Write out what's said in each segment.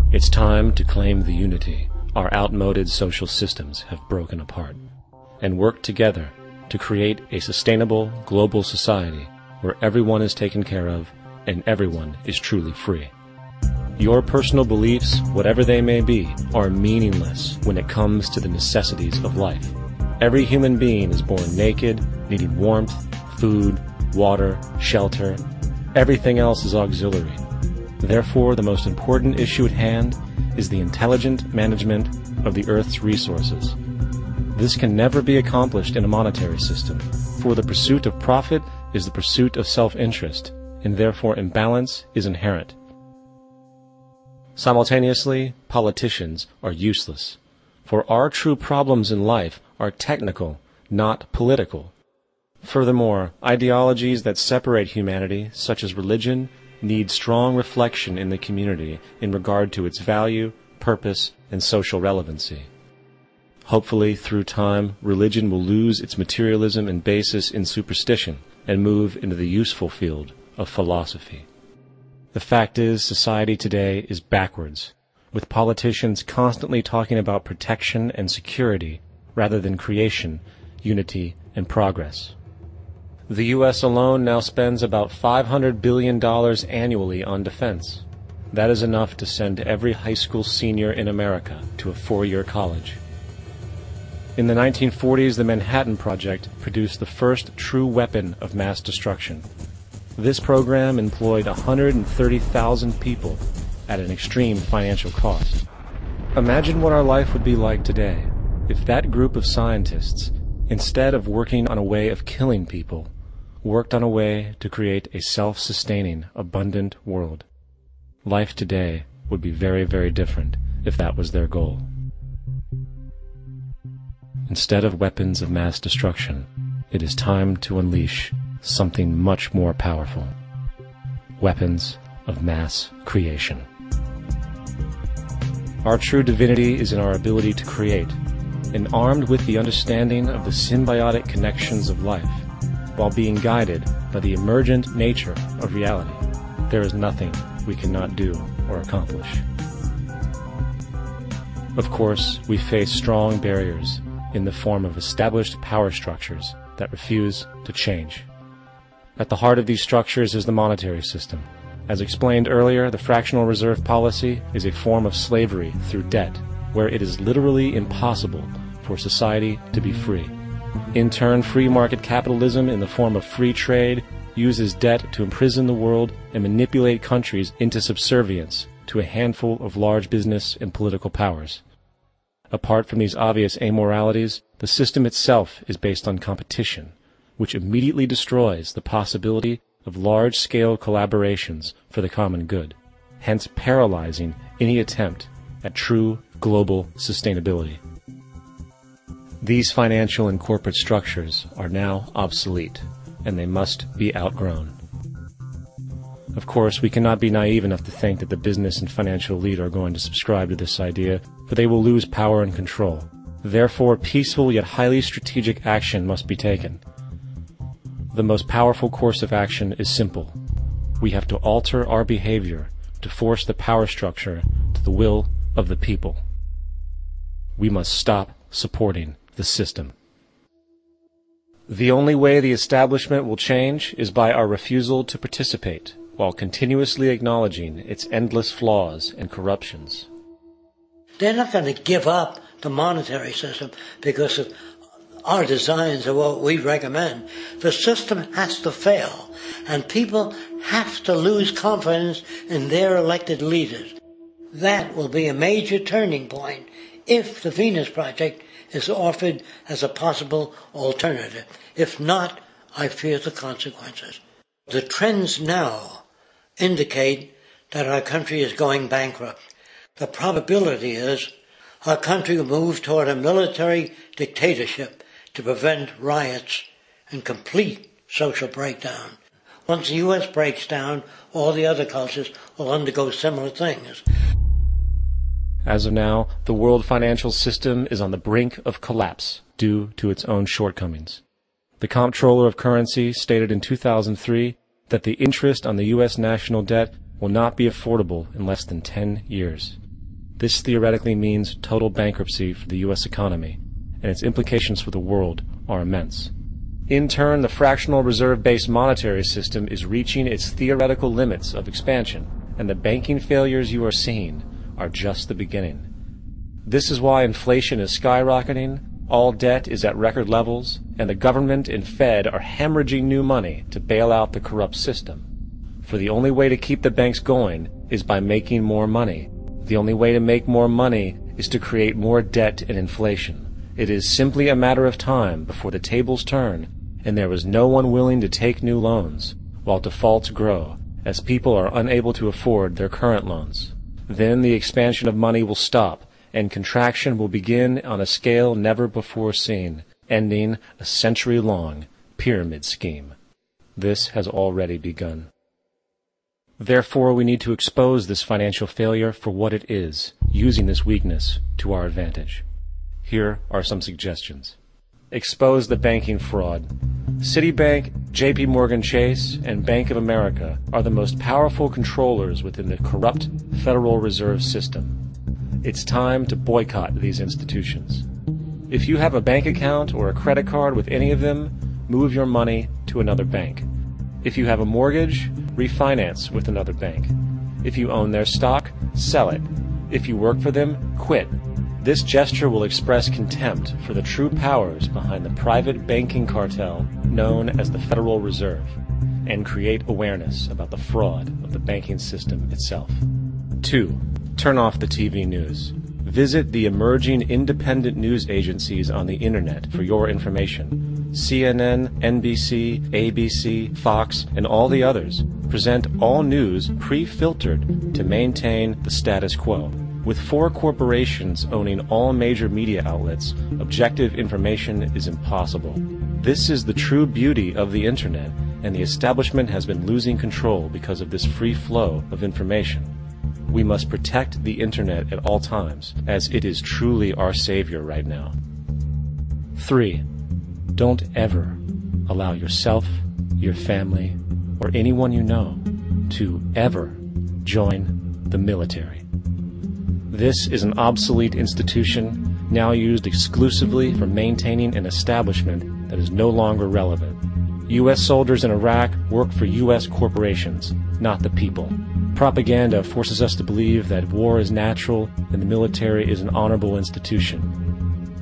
It's time to claim the unity our outmoded social systems have broken apart, and work together to create a sustainable global society where everyone is taken care of and everyone is truly free. Your personal beliefs, whatever they may be, are meaningless when it comes to the necessities of life. Every human being is born naked, needing warmth, food, water, shelter. Everything else is auxiliary. Therefore, the most important issue at hand is the intelligent management of the Earth's resources. This can never be accomplished in a monetary system, for the pursuit of profit is the pursuit of self-interest, and therefore imbalance is inherent. Simultaneously, politicians are useless, for our true problems in life are technical, not political. Furthermore, ideologies that separate humanity, such as religion, need strong reflection in the community in regard to its value, purpose, and social relevancy. Hopefully, through time, religion will lose its materialism and basis in superstition and move into the useful field of philosophy. The fact is, society today is backwards, with politicians constantly talking about protection and security rather than creation, unity, and progress. The U.S. alone now spends about $500 billion annually on defense. That is enough to send every high school senior in America to a 4-year college. In the 1940s, the Manhattan Project produced the first true weapon of mass destruction. This program employed 130,000 people at an extreme financial cost. Imagine what our life would be like today if that group of scientists, instead of working on a way of killing people, worked on a way to create a self-sustaining, abundant world. Life today would be very, very different if that was their goal. Instead of weapons of mass destruction, it is time to unleash something much more powerful. Weapons of mass creation. Our true divinity is in our ability to create, and armed with the understanding of the symbiotic connections of life, while being guided by the emergent nature of reality, there is nothing we cannot do or accomplish. Of course, we face strong barriers in the form of established power structures that refuse to change. At the heart of these structures is the monetary system. As explained earlier, the fractional reserve policy is a form of slavery through debt, where it is literally impossible for society to be free. In turn, free market capitalism in the form of free trade uses debt to imprison the world and manipulate countries into subservience to a handful of large business and political powers. Apart from these obvious amoralities, the system itself is based on competition, which immediately destroys the possibility of large-scale collaborations for the common good, hence paralyzing any attempt at true global sustainability. These financial and corporate structures are now obsolete, and they must be outgrown. Of course, we cannot be naive enough to think that the business and financial elite are going to subscribe to this idea, for they will lose power and control. Therefore, peaceful yet highly strategic action must be taken. The most powerful course of action is simple. We have to alter our behavior to force the power structure to the will of the people. We must stop supporting the system. The only way the establishment will change is by our refusal to participate, while continuously acknowledging its endless flaws and corruptions. They're not going to give up the monetary system because of our designs of what we recommend. The system has to fail, and people have to lose confidence in their elected leaders. That will be a major turning point if the Venus Project is offered as a possible alternative. If not, I fear the consequences. The trends now indicate that our country is going bankrupt. The probability is our country will move toward a military dictatorship to prevent riots and complete social breakdown. Once the U.S. breaks down, all the other cultures will undergo similar things. As of now, the world financial system is on the brink of collapse due to its own shortcomings. The Comptroller of Currency stated in 2003 that the interest on the U.S. national debt will not be affordable in less than 10 years. This theoretically means total bankruptcy for the U.S. economy, and its implications for the world are immense. In turn, the fractional reserve-based monetary system is reaching its theoretical limits of expansion, and the banking failures you are seeing are just the beginning. This is why inflation is skyrocketing, all debt is at record levels, and the government and Fed are hemorrhaging new money to bail out the corrupt system. For the only way to keep the banks going is by making more money. The only way to make more money is to create more debt and inflation. It is simply a matter of time before the tables turn, and there is no one willing to take new loans, while defaults grow, as people are unable to afford their current loans. Then the expansion of money will stop, and contraction will begin on a scale never before seen, ending a century-long pyramid scheme. This has already begun. Therefore, we need to expose this financial failure for what it is, using this weakness to our advantage. Here are some suggestions. Expose the banking fraud. Citibank, JP Morgan Chase, and Bank of America are the most powerful controllers within the corrupt Federal Reserve System. It's time to boycott these institutions. If you have a bank account or a credit card with any of them, move your money to another bank. If you have a mortgage, refinance with another bank. If you own their stock, sell it. If you work for them, quit. This gesture will express contempt for the true powers behind the private banking cartel known as the Federal Reserve, and create awareness about the fraud of the banking system itself. 2. Turn off the TV news. Visit the emerging independent news agencies on the internet for your information. CNN, NBC, ABC, Fox, and all the others present all news pre-filtered to maintain the status quo. With 4 corporations owning all major media outlets, objective information is impossible. This is the true beauty of the internet, and the establishment has been losing control because of this free flow of information. We must protect the internet at all times, as it is truly our savior right now. 3. Don't ever allow yourself, your family, or anyone you know to ever join the military. This is an obsolete institution now used exclusively for maintaining an establishment that is no longer relevant. U.S. soldiers in Iraq work for U.S. corporations, not the people. Propaganda forces us to believe that war is natural and the military is an honorable institution.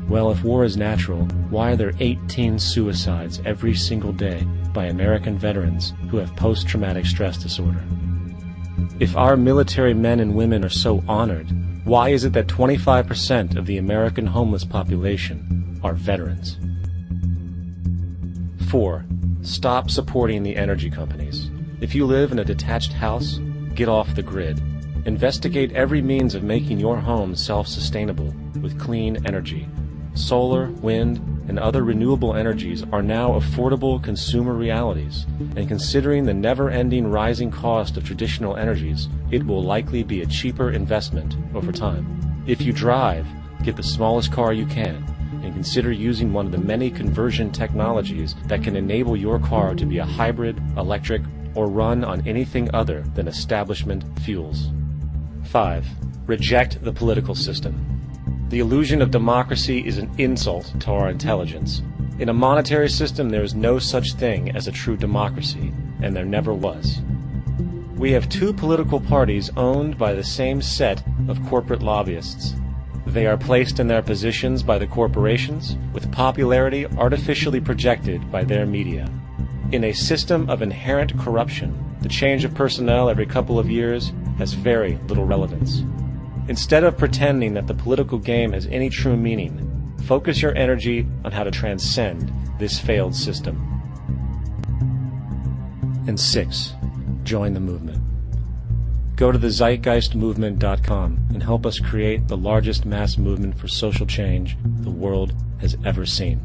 Well, if war is natural, why are there 18 suicides every single day by American veterans who have post-traumatic stress disorder? If our military men and women are so honored, why is it that 25% of the American homeless population are veterans? 4. Stop supporting the energy companies. If you live in a detached house, get off the grid. Investigate every means of making your home self-sustainable with clean energy. Solar, wind, and other renewable energies are now affordable consumer realities, and considering the never-ending rising cost of traditional energies, it will likely be a cheaper investment over time. If you drive, get the smallest car you can, and consider using one of the many conversion technologies that can enable your car to be a hybrid, electric, or run on anything other than establishment fuels. 5. Reject the political system. The illusion of democracy is an insult to our intelligence. In a monetary system, there is no such thing as a true democracy, and there never was. We have 2 political parties owned by the same set of corporate lobbyists. They are placed in their positions by the corporations, with popularity artificially projected by their media. In a system of inherent corruption, the change of personnel every couple of years has very little relevance. Instead of pretending that the political game has any true meaning, focus your energy on how to transcend this failed system. And 6. Join the movement. Go to the zeitgeistmovement.com and help us create the largest mass movement for social change the world has ever seen.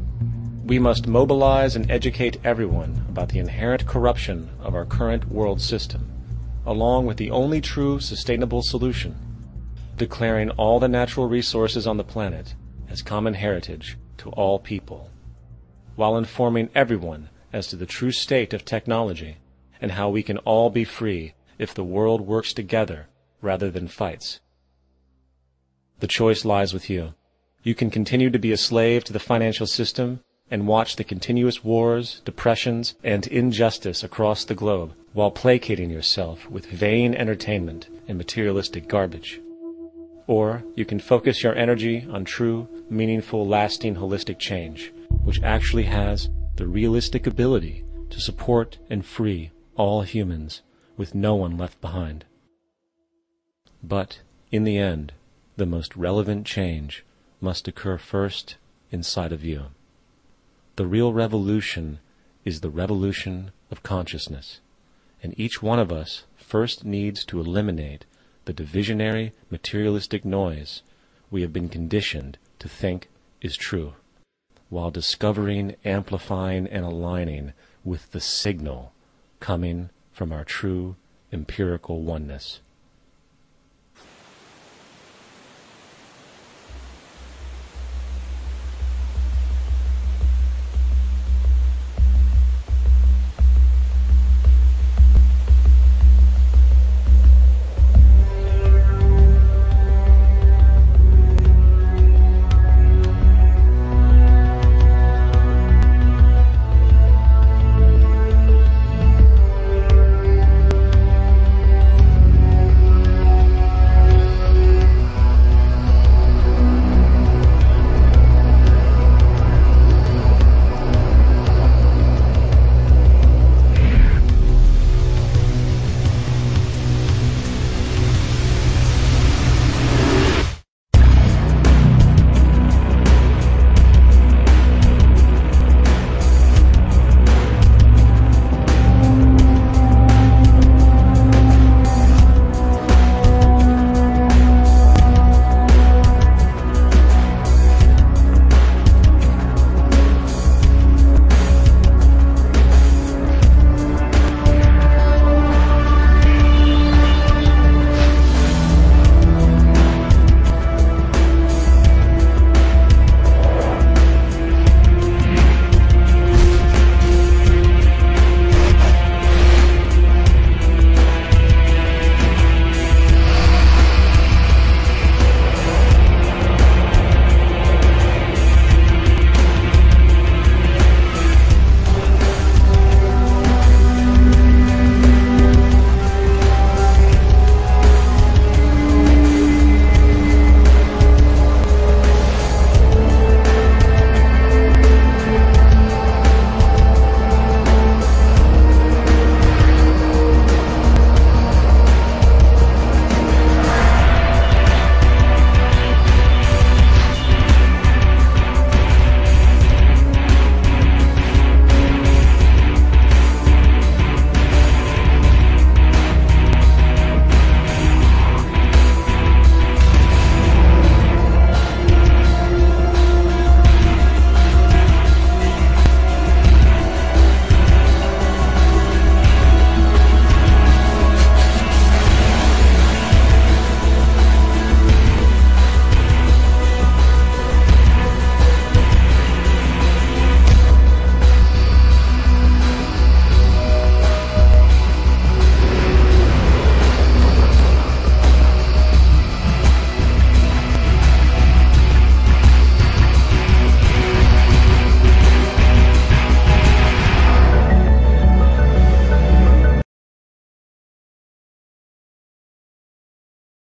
We must mobilize and educate everyone about the inherent corruption of our current world system, along with the only true sustainable solution, declaring all the natural resources on the planet as common heritage to all people, while informing everyone as to the true state of technology and how we can all be free if the world works together rather than fights. The choice lies with you. You can continue to be a slave to the financial system and watch the continuous wars, depressions, and injustice across the globe while placating yourself with vain entertainment and materialistic garbage. Or you can focus your energy on true, meaningful, lasting, holistic change, which actually has the realistic ability to support and free all humans with no one left behind. But, in the end, the most relevant change must occur first inside of you. The real revolution is the revolution of consciousness, and each one of us first needs to eliminate the divisionary, materialistic noise we have been conditioned to think is true, while discovering, amplifying, and aligning with the signal coming from our true empirical oneness.